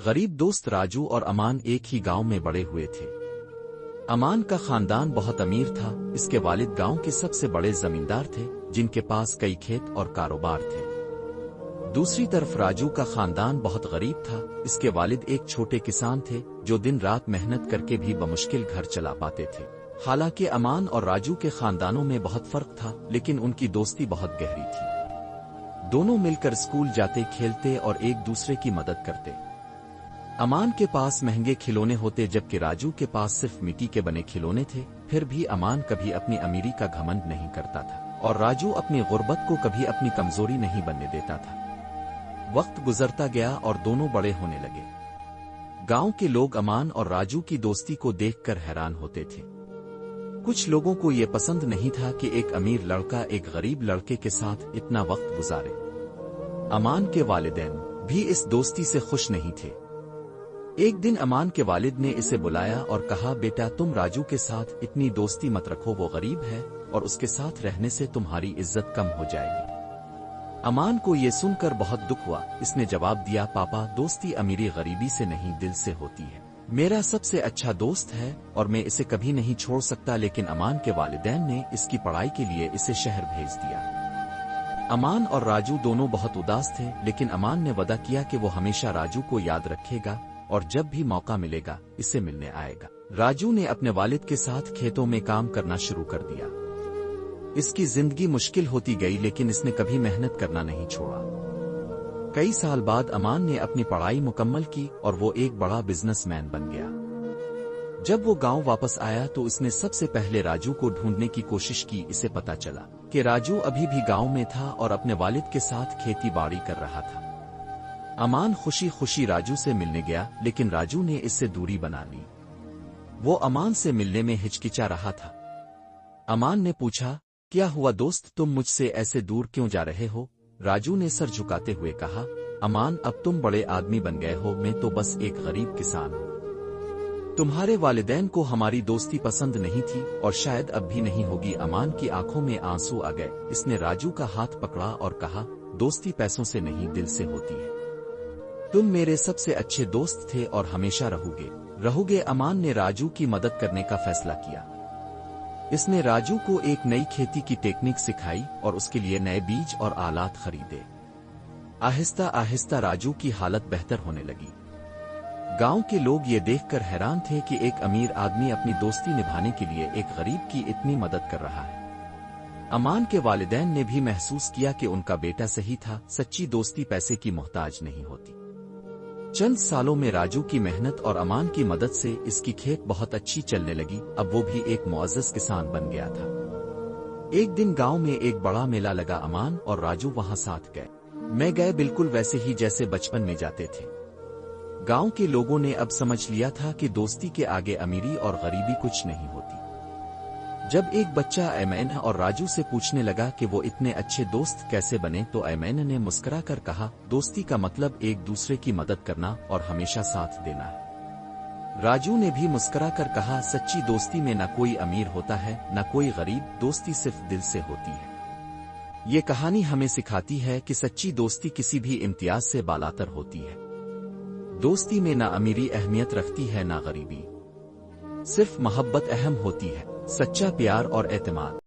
غریب دوست راجو اور امان ایک ہی گاؤں میں بڑے ہوئے تھے۔ امان کا خاندان بہت امیر تھا، اس کے والد گاؤں کے سب سے بڑے زمیندار تھے جن کے پاس کئی کھیت اور کاروبار تھے۔ دوسری طرف راجو کا خاندان بہت غریب تھا، اس کے والد ایک چھوٹے کسان تھے جو دن رات محنت کر کے بھی بمشکل گھر چلا پاتے تھے۔ حالانکہ امان اور راجو کے خاندانوں میں بہت فرق تھا، لیکن ان کی دوستی بہت گہری تھی۔ دونوں مل کر اسکول جاتے، کھیلتے اور ایک دوسرے کی مدد کرتے۔ امان کے پاس مہنگے کھلونے ہوتے جبکہ راجو کے پاس صرف مٹی کے بنے کھلونے تھے، پھر بھی امان کبھی اپنی امیری کا گھمنڈ نہیں کرتا تھا اور راجو اپنی غربت کو کبھی اپنی کمزوری نہیں بننے دیتا تھا۔ وقت گزرتا گیا اور دونوں بڑے ہونے لگے۔ گاؤں کے لوگ امان اور راجو کی دوستی کو دیکھ کر حیران ہوتے تھے۔ کچھ لوگوں کو یہ پسند نہیں تھا کہ ایک امیر لڑکا ایک غریب لڑکے کے ساتھ اتنا وقت گزارے۔ امان کے والدین بھی اس دوستی سے خوش نہیں تھے۔ ایک دن امان کے والد نے اسے بلایا اور کہا، بیٹا تم راجو کے ساتھ اتنی دوستی مت رکھو، وہ غریب ہے اور اس کے ساتھ رہنے سے تمہاری عزت کم ہو جائے گی۔ امان کو یہ سن کر بہت دکھ ہوا، اس نے جواب دیا، پاپا دوستی امیری غریبی سے نہیں دل سے ہوتی ہے۔ میرا سب سے اچھا دوست ہے اور میں اسے کبھی نہیں چھوڑ سکتا، لیکن امان کے والدین نے اس کی پڑھائی کے لیے اسے شہر بھیج دیا۔ امان اور راجو دونوں بہت اداس تھے، لیکن امان نے وعدہ کیا کہ وہ ہمیشہ راجو کو یاد رکھے گا اور جب بھی موقع ملے گا اسے ملنے آئے گا۔ راجو نے اپنے والد کے ساتھ کھیتوں میں کام کرنا شروع کر دیا۔ اس کی زندگی مشکل ہوتی گئی لیکن اس نے کبھی محنت کرنا نہیں چھوڑا۔ کئی سال بعد امان نے اپنی پڑھائی مکمل کی اور وہ ایک بڑا بزنس مین بن گیا۔ جب وہ گاؤں واپس آیا تو اس نے سب سے پہلے راجو کو ڈھونڈنے کی کوشش کی۔ اسے پتا چلا کہ راجو ابھی بھی گاؤں میں تھا اور اپنے والد کے ساتھ کھیتی باڑی کر رہا تھا۔ امان خوشی خوشی راجو سے ملنے گیا، لیکن راجو نے اس سے دوری بنا لی۔ وہ امان سے ملنے میں ہچکچا رہا تھا۔ امان نے پوچھا، کیا ہوا دوست، تم مجھ سے ایسے دور کیوں جا رہے ہو؟ راجو نے سر جھکاتے ہوئے کہا، امان اب تم بڑے آدمی بن گئے ہو، میں تو بس ایک غریب کسان ہوں۔ تمہارے والدین کو ہماری دوستی پسند نہیں تھی اور شاید اب بھی نہیں ہوگی۔ امان کی آنکھوں میں آنسو آ گئے۔ اس نے راجو کا ہاتھ پکڑا اور کہا، دوستی پیسوں سے نہیں دل سے ہوتی ہے۔ تم میرے سب سے اچھے دوست تھے اور ہمیشہ رہو گے۔ امان نے راجو کی مدد کرنے کا فیصلہ کیا۔ اس نے راجو کو ایک نئی کھیتی کی ٹیکنیک سکھائی اور اس کے لیے نئے بیج اور آلات خریدے۔ آہستہ آہستہ راجو کی حالت بہتر ہونے لگی۔ گاؤں کے لوگ یہ دیکھ کر حیران تھے کہ ایک امیر آدمی اپنی دوستی نبھانے کے لیے ایک غریب کی اتنی مدد کر رہا ہے۔ امان کے والدین نے بھی محسوس کیا کہ ان کا بیٹا صحیح تھا، سچی دوستی پیسے کی محتاج نہیں ہوتی۔ چند سالوں میں راجو کی محنت اور امان کی مدد سے اس کی کھیت بہت اچھی چلنے لگی۔ اب وہ بھی ایک معزز کسان بن گیا تھا۔ ایک دن گاؤں میں ایک بڑا میلہ لگا، امان اور راجو وہاں ساتھ گئے بالکل ویسے ہی جیسے بچپن میں جاتے تھے۔ گاؤں کے لوگوں نے اب سمجھ لیا تھا کہ دوستی کے آگے امیری اور غریبی کچھ نہیں ہوتی۔ جب ایک بچہ ایمن اور راجو سے پوچھنے لگا کہ وہ اتنے اچھے دوست کیسے بنے تو ایمن نے مسکرا کر کہا، دوستی کا مطلب ایک دوسرے کی مدد کرنا اور ہمیشہ ساتھ دینا ہے۔ راجو نے بھی مسکرا کر کہا، سچی دوستی میں نہ کوئی امیر ہوتا ہے نہ کوئی غریب، دوستی صرف دل سے ہوتی ہے۔ یہ کہانی ہمیں سکھاتی ہے کہ سچی دوستی کسی بھی امتیاز سے بالاتر ہوتی ہے۔ دوستی میں نہ امیری اہمیت رکھتی ہے نہ غریبی، صرف محبت اہم ہوتی ہے، سچا پیار اور اعتماد۔